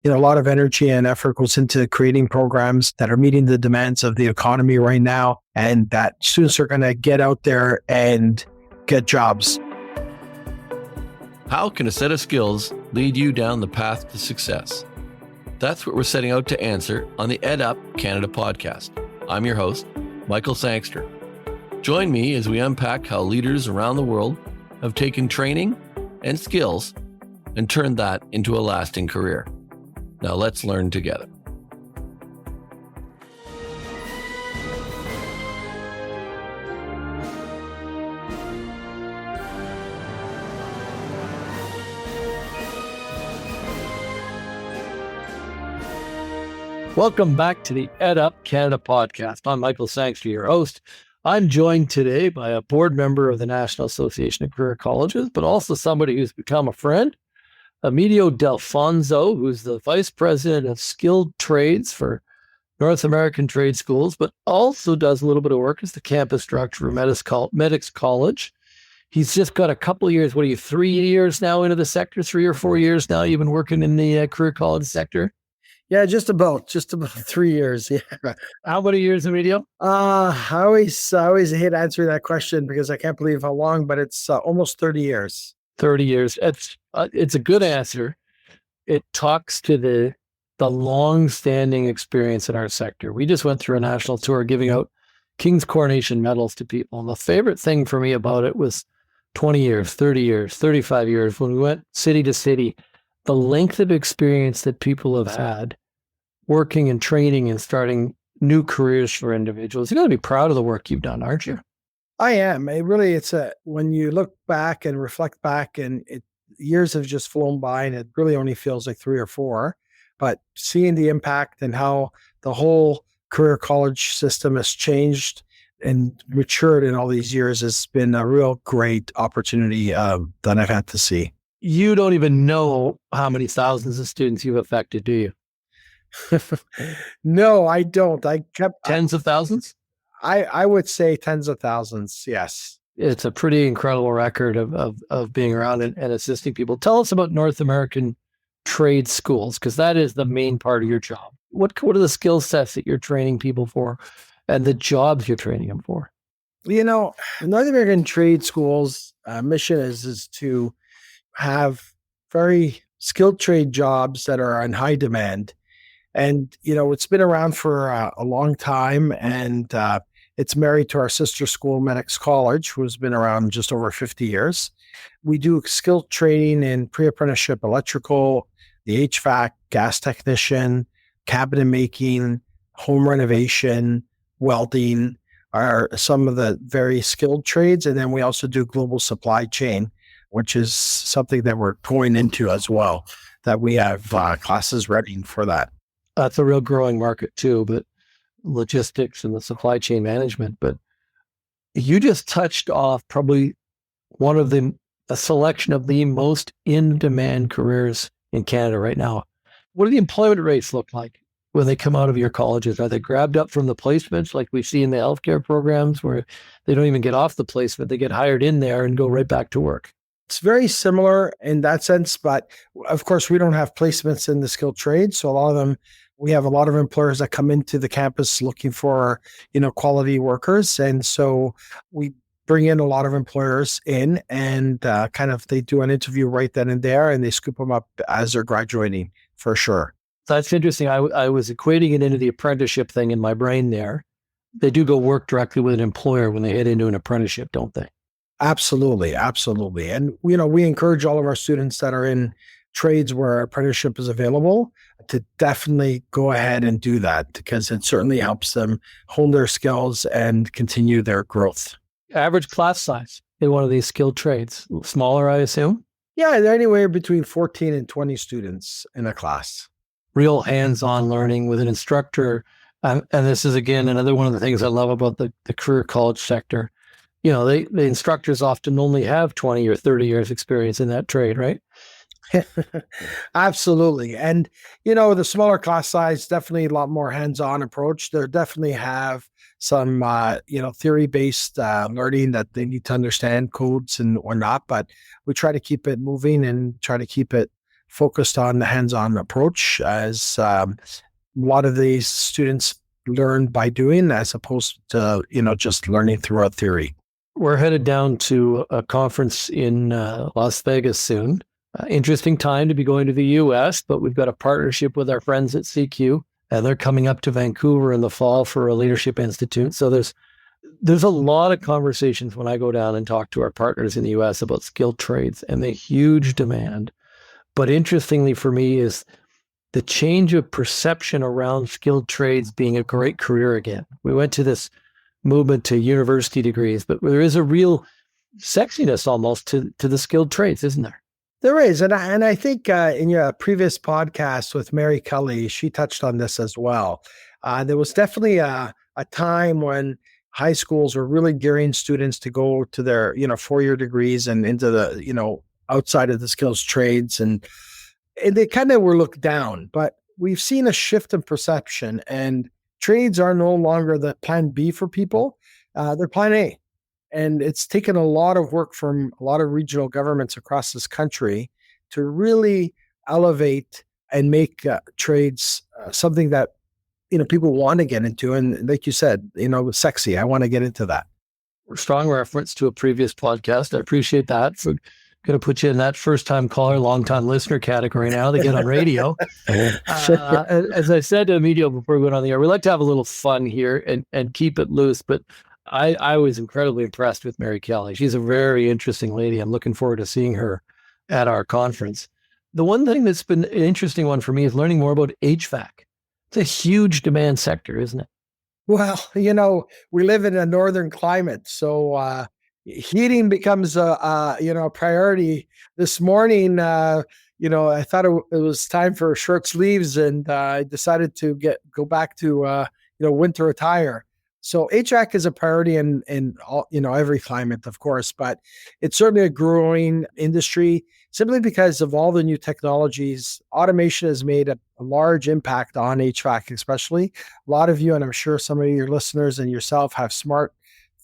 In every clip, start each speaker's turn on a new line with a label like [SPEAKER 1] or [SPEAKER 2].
[SPEAKER 1] a lot of energy and effort goes into creating programs that are meeting the demands of the economy right now, and that students are going to get out there and get jobs.
[SPEAKER 2] How can a set of skills lead you down the path to success? That's what we're setting out to answer on the EdUp Canada podcast. I'm your host, Michael Sangster. Join me as we unpack how leaders around the world have taken training and skills and turned that into a lasting career. Now let's learn together. Welcome back to the EdUp Canada podcast. I'm Michael Sangster, your host. I'm joined today by a board member of the National Association of Career Colleges, but also somebody who's become a friend, Emidio D'Alfonso, who's the Vice President of Skilled Trades for North American Trade Schools, but also does a little bit of work as the campus director for Medics College. He's just got a couple of years, 3 years now into the sector, 3 or 4 years now you've been working in the career college sector?
[SPEAKER 1] Yeah, just about 3 years. Yeah.
[SPEAKER 2] How many years, Emidio?
[SPEAKER 1] I always hate answering that question because I can't believe how long, but it's almost 30 years.
[SPEAKER 2] 30 years. It's a good answer. It talks to the long-standing experience in our sector. We just went through a national tour giving out King's Coronation medals to people. And the favorite thing for me about it was 20 years, 30 years, 35 years, when we went city to city, the length of experience that people have had working and training and starting new careers for individuals. You got to be proud of the work you've done, aren't you?
[SPEAKER 1] I am. When you look back and reflect back, and years have just flown by, and it really only feels like 3 or 4. But seeing the impact and how the whole career college system has changed and matured in all these years has been a real great opportunity that I've had to see.
[SPEAKER 2] You don't even know how many thousands of students you've affected, do you?
[SPEAKER 1] No, I don't.
[SPEAKER 2] Tens of thousands?
[SPEAKER 1] I would say tens of thousands. Yes.
[SPEAKER 2] It's a pretty incredible record of being around and assisting people. Tell us about North American trade schools, because that is the main part of your job. What are the skill sets that you're training people for and the jobs you're training them for?
[SPEAKER 1] North American trade schools' mission is to have very skilled trade jobs that are in high demand. And, it's been around for a long time, and it's married to our sister school, Medics College, who's been around just over 50 years. We do skilled training in pre-apprenticeship electrical, the HVAC, gas technician, cabinet making, home renovation, welding are some of the very skilled trades. And then we also do global supply chain, which is something that we're going into as well, that we have classes ready for that.
[SPEAKER 2] That's a real growing market too, but logistics and the supply chain management. But you just touched off probably a selection of the most in-demand careers in Canada right now. What do the employment rates look like when they come out of your colleges? Are they grabbed up from the placements like we see in the healthcare programs where they don't even get off the placement, they get hired in there and go right back to work?
[SPEAKER 1] It's very similar in that sense, but of course we don't have placements in the skilled trades. So we have a lot of employers that come into the campus looking for, quality workers. And so we bring in a lot of employers in and they do an interview right then and there, and they scoop them up as they're graduating for sure.
[SPEAKER 2] That's interesting. I was equating it into the apprenticeship thing in my brain there. They do go work directly with an employer when they head into an apprenticeship, don't they?
[SPEAKER 1] Absolutely. Absolutely. And, we encourage all of our students that are in trades where apprenticeship is available to definitely go ahead and do that, because it certainly helps them hone their skills and continue their growth.
[SPEAKER 2] Average class size in one of these skilled trades? Smaller, I assume?
[SPEAKER 1] Yeah, they're anywhere between 14 and 20 students in a class.
[SPEAKER 2] Real hands-on learning with an instructor. And this is, again, another one of the things I love about the career college sector. The instructors often only have 20 or 30 years experience in that trade, right?
[SPEAKER 1] Absolutely. And, the smaller class size, definitely a lot more hands-on approach. They definitely have some, theory-based learning that they need to understand codes and whatnot, but we try to keep it moving and try to keep it focused on the hands-on approach, as a lot of these students learn by doing as opposed to, just learning through a theory.
[SPEAKER 2] We're headed down to a conference in Las Vegas soon. Interesting time to be going to the U.S., but we've got a partnership with our friends at CQ, and they're coming up to Vancouver in the fall for a leadership institute. So there's a lot of conversations when I go down and talk to our partners in the U.S. about skilled trades and the huge demand. But interestingly for me is the change of perception around skilled trades being a great career again. We went to this movement to university degrees, but there is a real sexiness almost to the skilled trades, isn't there?
[SPEAKER 1] There is. And I think in your previous podcast with Mary Kelly, she touched on this as well. There was definitely a time when high schools were really gearing students to go to their, 4-year degrees and into the, outside of the skills trades. And they kind of were looked down. But we've seen a shift in perception, and trades are no longer the plan B for people. They're plan A. And it's taken a lot of work from a lot of regional governments across this country to really elevate and make trades something that, people want to get into. And like you said, sexy. I want to get into that.
[SPEAKER 2] Strong reference to a previous podcast. I appreciate that. So going to put you in that first-time caller, long-time listener category now to get on radio. As I said to Emidio before we went on the air, we like to have a little fun here and keep it loose, but I was incredibly impressed with Mary Kelly. She's a very interesting lady. I'm looking forward to seeing her at our conference. The one thing that's been an interesting one for me is learning more about HVAC. It's a huge demand sector, isn't it?
[SPEAKER 1] Well, we live in a northern climate, so heating becomes a priority. This morning, I thought it was time for short sleeves, and I decided to go back to winter attire. So HVAC is a priority in all, every climate, of course, but it's certainly a growing industry simply because of all the new technologies. Automation has made a large impact on HVAC, especially. A lot of you, and I'm sure some of your listeners and yourself, have smart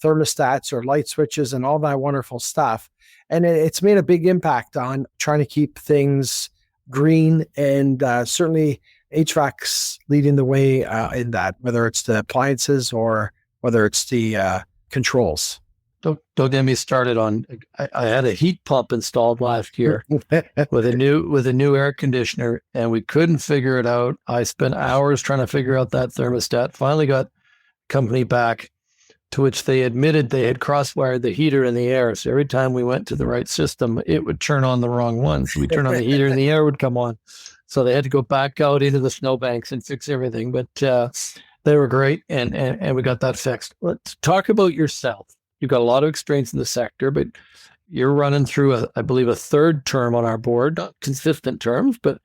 [SPEAKER 1] thermostats or light switches and all that wonderful stuff. And it's made a big impact on trying to keep things green, and certainly HVAC's leading the way in that, whether it's the appliances or whether it's the controls.
[SPEAKER 2] Don't get me started on. I had a heat pump installed last year with a new air conditioner, and we couldn't figure it out. I spent hours trying to figure out that thermostat. Finally got company back, to which they admitted they had cross-wired the heater in the air. So every time we went to the right system, it would turn on the wrong one. So we turn on the heater and the air would come on. So they had to go back out into the snowbanks and fix everything. But they were great, and we got that fixed. Let's talk about yourself. You've got a lot of experience in the sector, but you're running through, I believe, a third term on our board, not consistent terms, but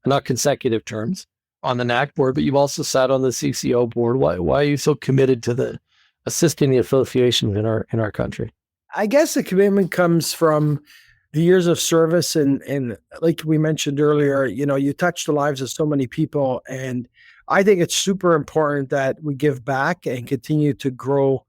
[SPEAKER 2] not consecutive terms on the NAC board, but you've also sat on the CCO board. Why are you so committed to assisting the associations in our country?
[SPEAKER 1] I guess the commitment comes from the years of service, and like we mentioned earlier, you touch the lives of so many people, and I think it's super important that we give back and continue to grow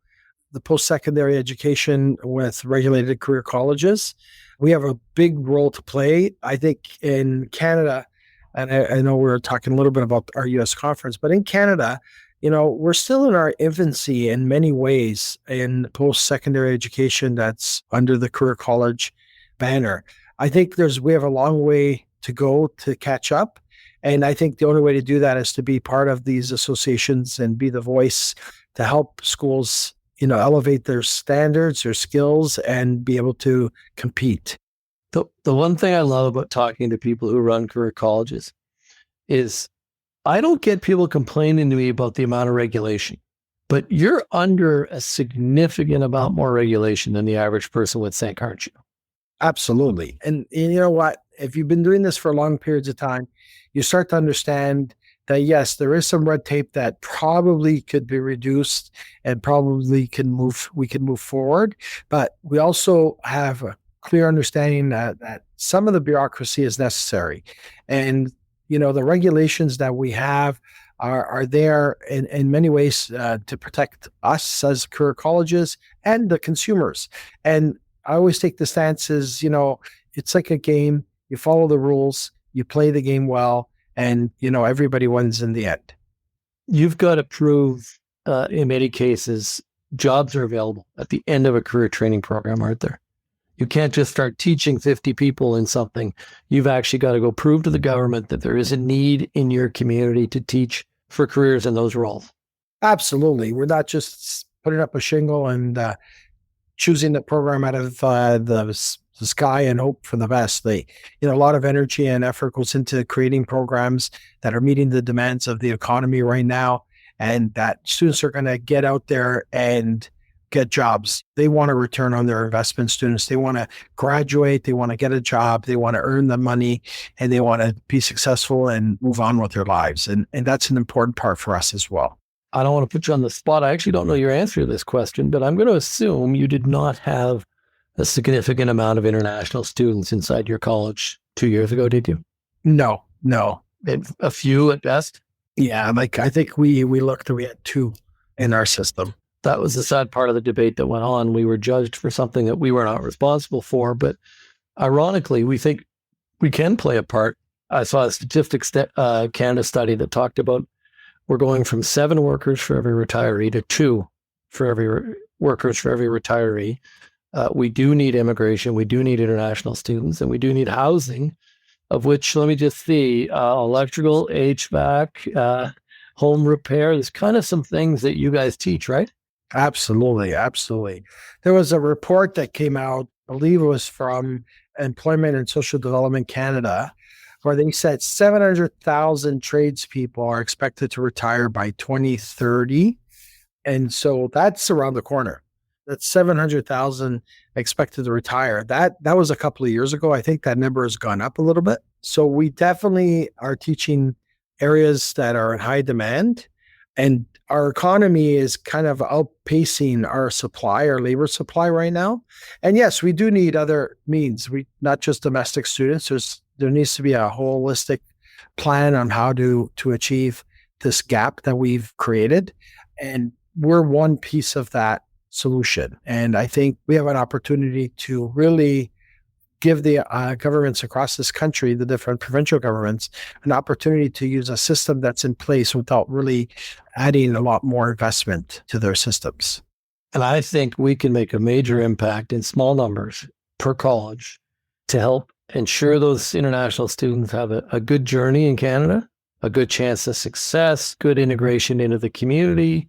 [SPEAKER 1] the post-secondary education with regulated career colleges. We have a big role to play. I think in Canada, and I know we're talking a little bit about our U.S. conference, but in Canada, we're still in our infancy in many ways in post-secondary education that's under the career college banner. I think we have a long way to go to catch up. And I think the only way to do that is to be part of these associations and be the voice to help schools, elevate their standards, their skills, and be able to compete.
[SPEAKER 2] The one thing I love about talking to people who run career colleges is I don't get people complaining to me about the amount of regulation, but you're under a significant amount more regulation than the average person would think, aren't you?
[SPEAKER 1] Absolutely. And you know what? If you've been doing this for long periods of time, you start to understand that, yes, there is some red tape that probably could be reduced and probably we can move forward. But we also have a clear understanding that some of the bureaucracy is necessary. And, the regulations that we have are there in many ways to protect us as career colleges and the consumers. And I always take the stance as, it's like a game. You follow the rules. you play the game well, and, everybody wins in the end.
[SPEAKER 2] You've got to prove, in many cases, jobs are available at the end of a career training program, aren't there? You can't just start teaching 50 people in something. You've actually got to go prove to the government that there is a need in your community to teach for careers in those roles.
[SPEAKER 1] Absolutely. We're not just putting up a shingle and choosing the program out of the sky and hope for the best. A lot of energy and effort goes into creating programs that are meeting the demands of the economy right now, and that students are going to get out there and get jobs. They want to return on their investment. Students, they want to graduate, they want to get a job, they want to earn the money, and they want to be successful and move on with their lives. And that's an important part for us as well.
[SPEAKER 2] I don't want to put you on the spot. I actually don't know your answer to this question, but I'm going to assume you did not have a significant amount of international students inside your college 2 years ago, did you?
[SPEAKER 1] No.
[SPEAKER 2] A few at best?
[SPEAKER 1] Yeah, I think we looked, we had 2 in our system.
[SPEAKER 2] That was the sad part of the debate that went on. We were judged for something that we were not responsible for, but ironically, we think we can play a part. I saw a Statistics Canada study that talked about we're going from 7 workers for every retiree to 2 for every workers for every retiree. We do need immigration. We do need international students, and we do need housing, of which, let me just see, electrical, HVAC, home repair. There's kind of some things that you guys teach, right?
[SPEAKER 1] Absolutely. There was a report that came out, I believe it was from Employment and Social Development Canada, where they said 700,000 tradespeople are expected to retire by 2030. And so that's around the corner. That's 700,000 expected to retire. That was a couple of years ago. I think that number has gone up a little bit. So we definitely are teaching areas that are in high demand. And our economy is kind of outpacing our labor supply right now. And yes, we do need other means. Not just domestic students. There needs to be a holistic plan on how to achieve this gap that we've created. And we're one piece of that solution. And I think we have an opportunity to really give the governments across this country, the different provincial governments, an opportunity to use a system that's in place without really adding a lot more investment to their systems.
[SPEAKER 2] And I think we can make a major impact in small numbers per college to help ensure those international students have a good journey in Canada, a good chance of success, good integration into the community.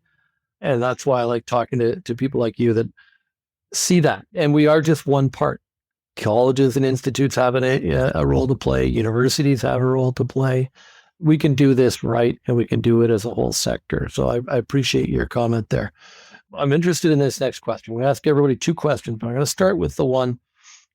[SPEAKER 2] And that's why I like talking to people like you that see that. And we are just one part. Colleges and institutes have a role to play. Universities have a role to play. We can do this right, and we can do it as a whole sector. So I appreciate your comment there. I'm interested in this next question. We ask everybody 2 questions, but I'm going to start with the one,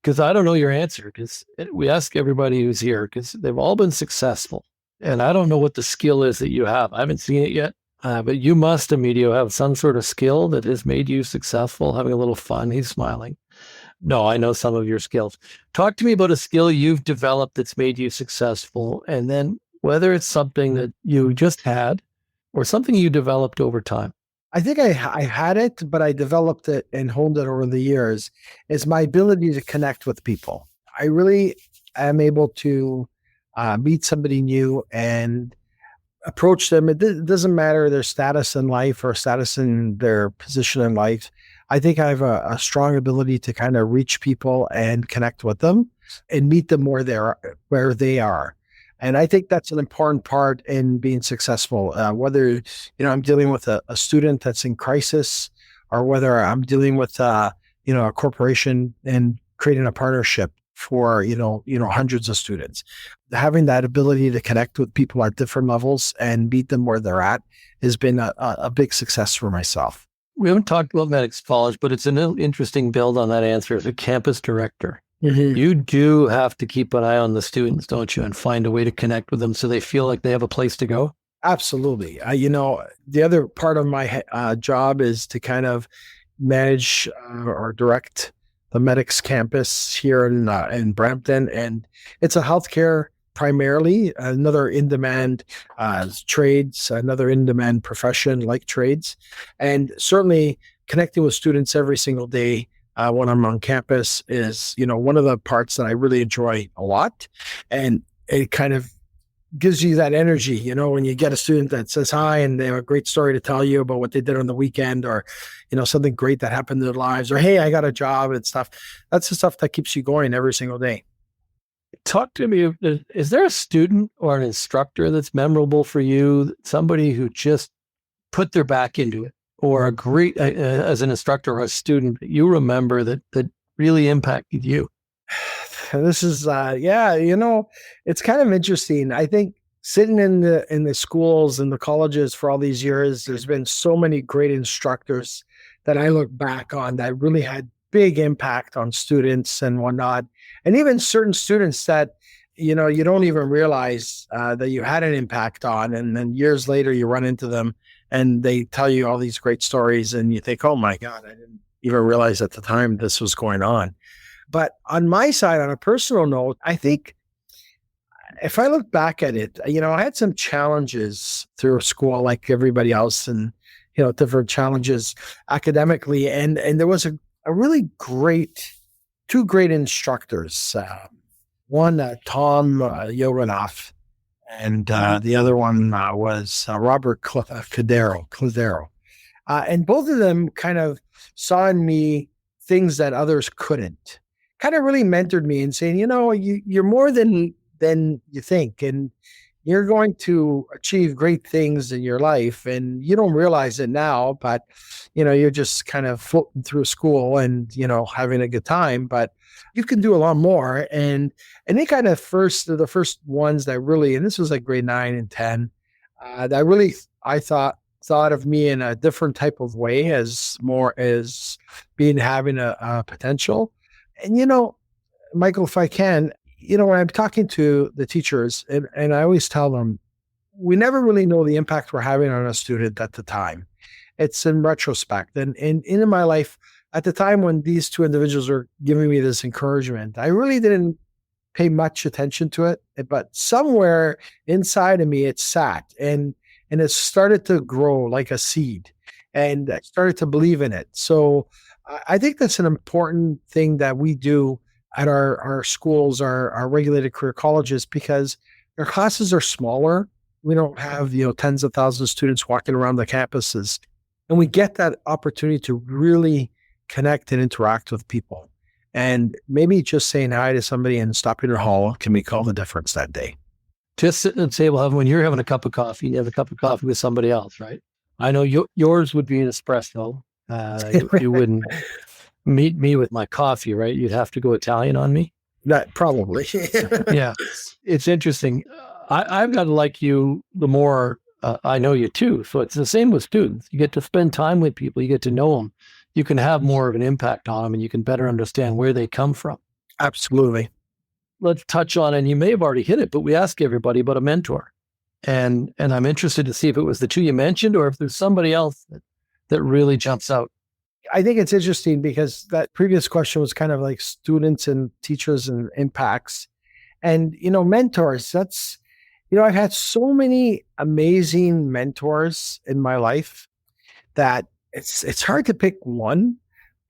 [SPEAKER 2] because I don't know your answer, because we ask everybody who's here, because they've all been successful. And I don't know what the skill is that you have. I haven't seen it yet, but you must, Emidio, have some sort of skill that has made you successful, having a little fun. He's smiling. No, I know some of your skills. Talk to me about a skill you've developed that's made you successful, and then whether it's something that you just had or something you developed over time.
[SPEAKER 1] I think I had it, but I developed it and honed it over the years, is my ability to connect with people. I really am able to meet somebody new and approach them. It doesn't matter their status in life or status in their position in life. I think I have a strong ability to kind of reach people and connect with them and meet them where they are. And I think that's an important part in being successful, whether, I'm dealing with a student that's in crisis, or whether I'm dealing with, a corporation and creating a partnership for, hundreds of students. Having that ability to connect with people at different levels and meet them where they're at has been a big success for myself.
[SPEAKER 2] We haven't talked about Medics College, but it's an interesting build on that answer as a campus director. Mm-hmm. You do have to keep an eye on the students, don't you, and find a way to connect with them so they feel like they have a place to go?
[SPEAKER 1] Absolutely. The other part of my job is to kind of manage or direct the Medics campus here in Brampton. And it's a healthcare primarily, another in-demand trades, another in-demand profession like trades. And certainly connecting with students every single day when I'm on campus is, one of the parts that I really enjoy a lot. And it kind of gives you that energy, when you get a student that says hi and they have a great story to tell you about what they did on the weekend, or, something great that happened in their lives, or, hey, I got a job and stuff. That's the stuff that keeps you going every single day.
[SPEAKER 2] Talk to me. Is there a student or an instructor that's memorable for you? Somebody who just put their back into it, or a great, as an instructor or a student that you remember that really impacted you?
[SPEAKER 1] This is, it's kind of interesting. I think sitting in the schools and the colleges for all these years, there's been so many great instructors that I look back on that really had big impact on students and whatnot. And even certain students that, you don't even realize that you had an impact on. And then years later, you run into them and they tell you all these great stories and you think, oh my God, I didn't even realize at the time this was going on. But on my side, on a personal note, I think if I look back at it, I had some challenges through school like everybody else, and, different challenges academically. And there was a really two great instructors. One, Tom Yoranoff, and the other one was Robert Cladero. And both of them kind of saw in me things that others couldn't. Kind of really mentored me and saying, you're more than you think, and you're going to achieve great things in your life, and you don't realize it now, but you're just kind of floating through school and having a good time, but you can do a lot more. And they kind of the first ones that really, and this was like grade 9 and 10, that really I thought of me in a different type of way, as more as having a potential. And, Michael, if I can, when I'm talking to the teachers, and I always tell them, we never really know the impact we're having on a student at the time. It's in retrospect. And in my life, at the time when these two individuals were giving me this encouragement, I really didn't pay much attention to it. But somewhere inside of me, it sat and it started to grow like a seed, and I started to believe in it. So I think that's an important thing that we do at our schools, our regulated career colleges, because our classes are smaller. We don't have, tens of thousands of students walking around the campuses, and we get that opportunity to really connect and interact with people. And maybe just saying hi to somebody and stopping in the hall can make all the difference that day.
[SPEAKER 2] Just sitting at the table, when you're having a cup of coffee, you have a cup of coffee with somebody else, right? I know yours would be an espresso. You wouldn't meet me with my coffee, right? You'd have to go Italian on me.
[SPEAKER 1] That probably.
[SPEAKER 2] Yeah. It's interesting. I've got to like you the more I know you too. So it's the same with students. You get to spend time with people. You get to know them. You can have more of an impact on them, and you can better understand where they come from.
[SPEAKER 1] Absolutely.
[SPEAKER 2] Let's touch on, and you may have already hit it, but we ask everybody about a mentor. And I'm interested to see if it was the two you mentioned or if there's somebody else that really jumps out.
[SPEAKER 1] I think it's interesting because that previous question was kind of like students and teachers and impacts. And, mentors, that's, I've had so many amazing mentors in my life that it's hard to pick one,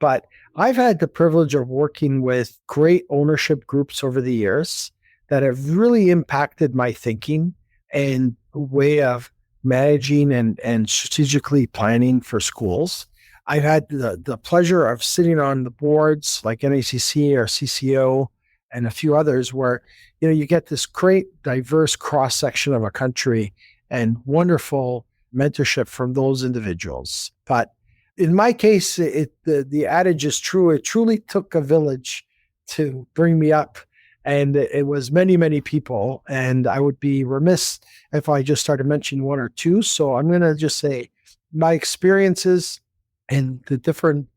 [SPEAKER 1] but I've had the privilege of working with great ownership groups over the years that have really impacted my thinking and way of managing and strategically planning for schools. I've had the pleasure of sitting on the boards like NACC or CCO and a few others where, you get this great diverse cross-section of a country and wonderful mentorship from those individuals. But in my case, the adage is true. It truly took a village to bring me up. And it was many, many people. And I would be remiss if I just started mentioning one or two. So I'm going to just say my experiences and the different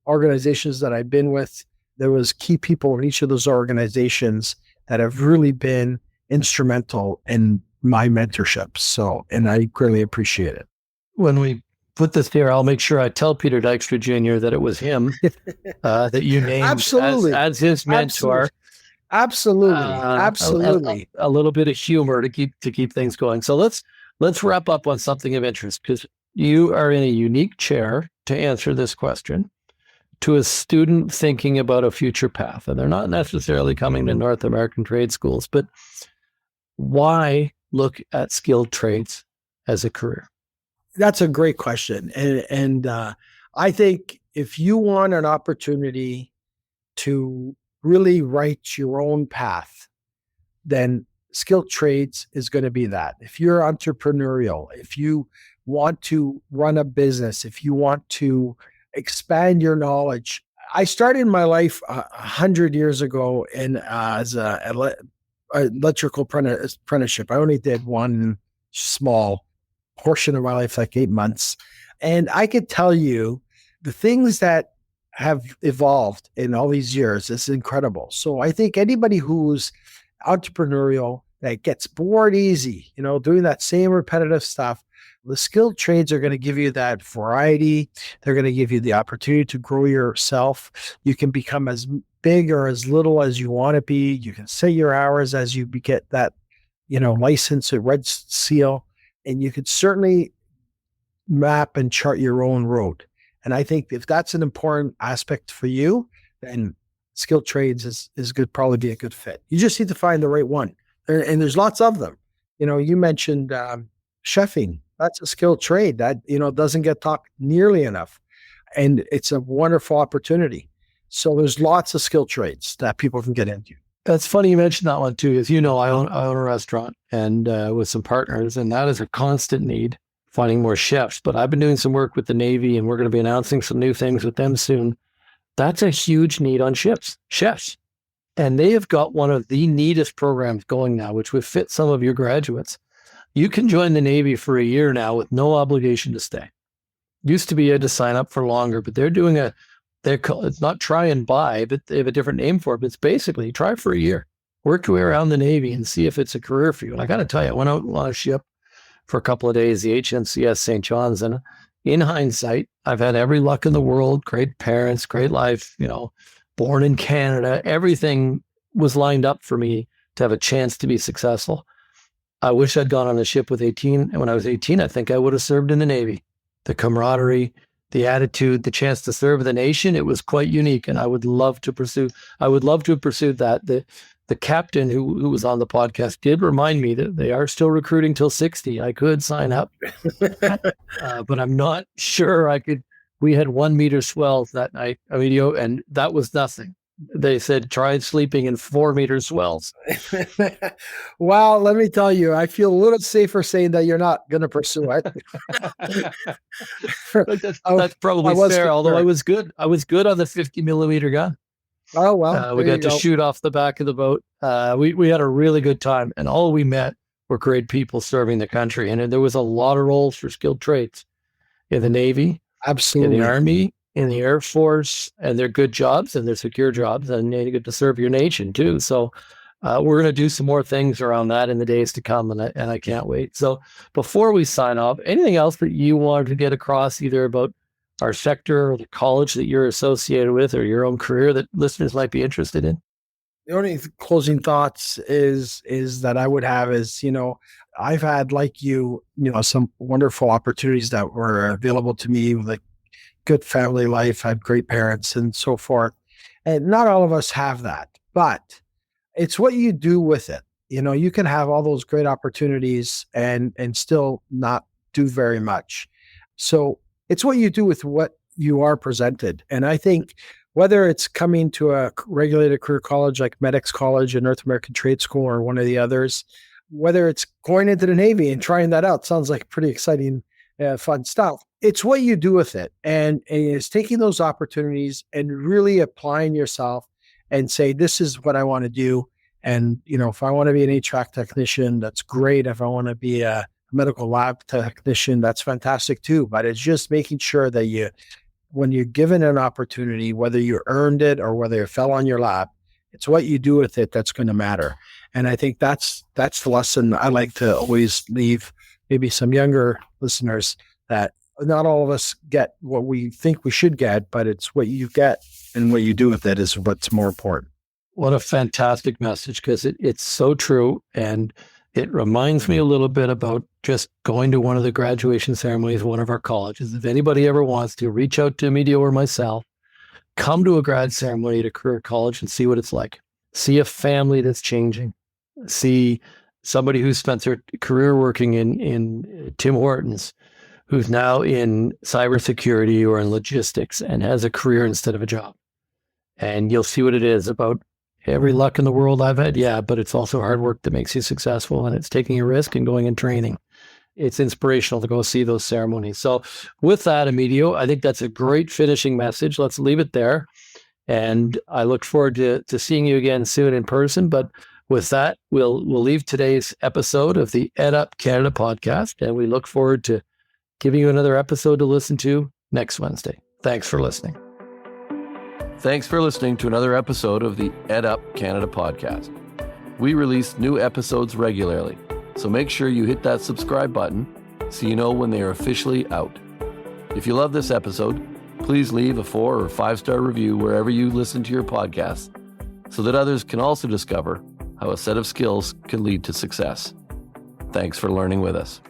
[SPEAKER 1] organizations that I've been with, there was key people in each of those organizations that have really been instrumental in my mentorship. So, and I greatly appreciate it.
[SPEAKER 2] When we put this here, I'll make sure I tell Peter Dykstra Jr. that it was him that you named as his mentor.
[SPEAKER 1] Absolutely.
[SPEAKER 2] A little bit of humor to keep things going. So let's wrap up on something of interest, because you are in a unique chair to answer this question to a student thinking about a future path. And they're not necessarily coming to North American trade schools, but Why look at skilled trades as a career?
[SPEAKER 1] That's a great question. And I think if you want an opportunity to really write your own path, then skilled trades is going to be that. If you're entrepreneurial, if you want to run a business, if you want to expand your knowledge, I started my life 100 years ago as a electrical apprenticeship. I only did one small portion of my life, like 8 months, and I could tell you the things that have evolved in all these years is incredible. So I think anybody who's entrepreneurial that gets bored easy, doing that same repetitive stuff, the skilled trades are going to give you that variety. They're going to give you the opportunity to grow yourself. You can become as big or as little as you want to be. You can set your hours as you get that, license or red seal, and you could certainly map and chart your own road. And I think if that's an important aspect for you, then skilled trades is good, probably be a good fit. You just need to find the right one. And there's lots of them. You mentioned chefing. That's a skilled trade that, doesn't get talked nearly enough. And it's a wonderful opportunity. So there's lots of skilled trades that people can get into.
[SPEAKER 2] That's funny you mentioned that one too. As you know, I own a restaurant and with some partners, and that is a constant need, finding more chefs. But I've been doing some work with the Navy, and we're going to be announcing some new things with them soon. That's a huge need on chefs. And they have got one of the neatest programs going now, which would fit some of your graduates. You can join the Navy for a year now with no obligation to stay. Used to be you had to sign up for longer, but they're doing it's not try and buy, but they have a different name for it. But it's basically try for a year, work your way around the Navy and see if it's a career for you. And I got to tell you, I went out on a ship for a couple of days, the HNCS St. John's, and in hindsight, I've had every luck in the world, great parents, great life, born in Canada, everything was lined up for me to have a chance to be successful. I wish I'd gone on the ship with 18. And when I was 18, I think I would have served in the Navy. The camaraderie, the attitude, the chance to serve the nation, it was quite unique. And I would love to have pursued that. The captain who was on the podcast did remind me that they are still recruiting till 60. I could sign up, but I'm not sure I could. We had 1 meter swells that night, Emidio, and that was nothing. They said, try sleeping in 4 meter swells.
[SPEAKER 1] Well, let me tell you, I feel a little safer saying that you're not going to pursue it.
[SPEAKER 2] That's probably fair, although I was good. I was good on the 50 millimeter gun.
[SPEAKER 1] Oh, well.
[SPEAKER 2] We got to shoot off the back of the boat. We had a really good time, and all we met were great people serving the country. And there was a lot of roles for skilled trades in the Navy,
[SPEAKER 1] absolutely,
[SPEAKER 2] in the Army, in the Air Force, and they're good jobs and they're secure jobs, and you get to serve your nation too. So we're going to do some more things around that in the days to come, and I can't wait. So before we sign off, anything else that you wanted to get across, either about our sector or the college that you're associated with or your own career that listeners might be interested in?
[SPEAKER 1] The only closing thoughts is that I would have is, I've had, like some wonderful opportunities that were available to me, like good family life, I had great parents and so forth. And not all of us have that, but it's what you do with it. You can have all those great opportunities and still not do very much. So it's what you do with what you are presented. And I think whether it's coming to a regulated career college like Medics College and North American Trade School or one of the others, whether it's going into the Navy and trying that out, sounds like pretty exciting, fun stuff. It's what you do with it. And it's taking those opportunities and really applying yourself and say, this is what I want to do. And, if I want to be an HVAC technician, that's great. If I want to be a medical lab technician, that's fantastic too. But it's just making sure that when you're given an opportunity, whether you earned it or whether it fell on your lap, it's what you do with it that's going to matter. And I think that's the lesson I like to always leave maybe some younger listeners, that not all of us get what we think we should get, but it's what you get and what you do with it is what's more important.
[SPEAKER 2] What a fantastic message, because it's so true. And it reminds me a little bit about just going to one of the graduation ceremonies of one of our colleges. If anybody ever wants to, reach out to Emidio or myself, come to a grad ceremony at a career college and see what it's like. See a family that's changing. See somebody who spent their career working in Tim Hortons, who's now in cybersecurity or in logistics and has a career instead of a job. And you'll see what it is about every luck in the world I've had. Yeah, but it's also hard work that makes you successful, and it's taking a risk and going and training. It's inspirational to go see those ceremonies. So with that, Emidio, I think that's a great finishing message. Let's leave it there. And I look forward to seeing you again soon in person. But with that, we'll leave today's episode of the EdUp Canada podcast, and we look forward to giving you another episode to listen to next Wednesday. Thanks for listening. Thanks for listening to another episode of the EdUp Canada podcast. We release new episodes regularly, so make sure you hit that subscribe button so you know when they are officially out. If you love this episode, please leave a 4 or 5-star review wherever you listen to your podcasts so that others can also discover how a set of skills can lead to success. Thanks for learning with us.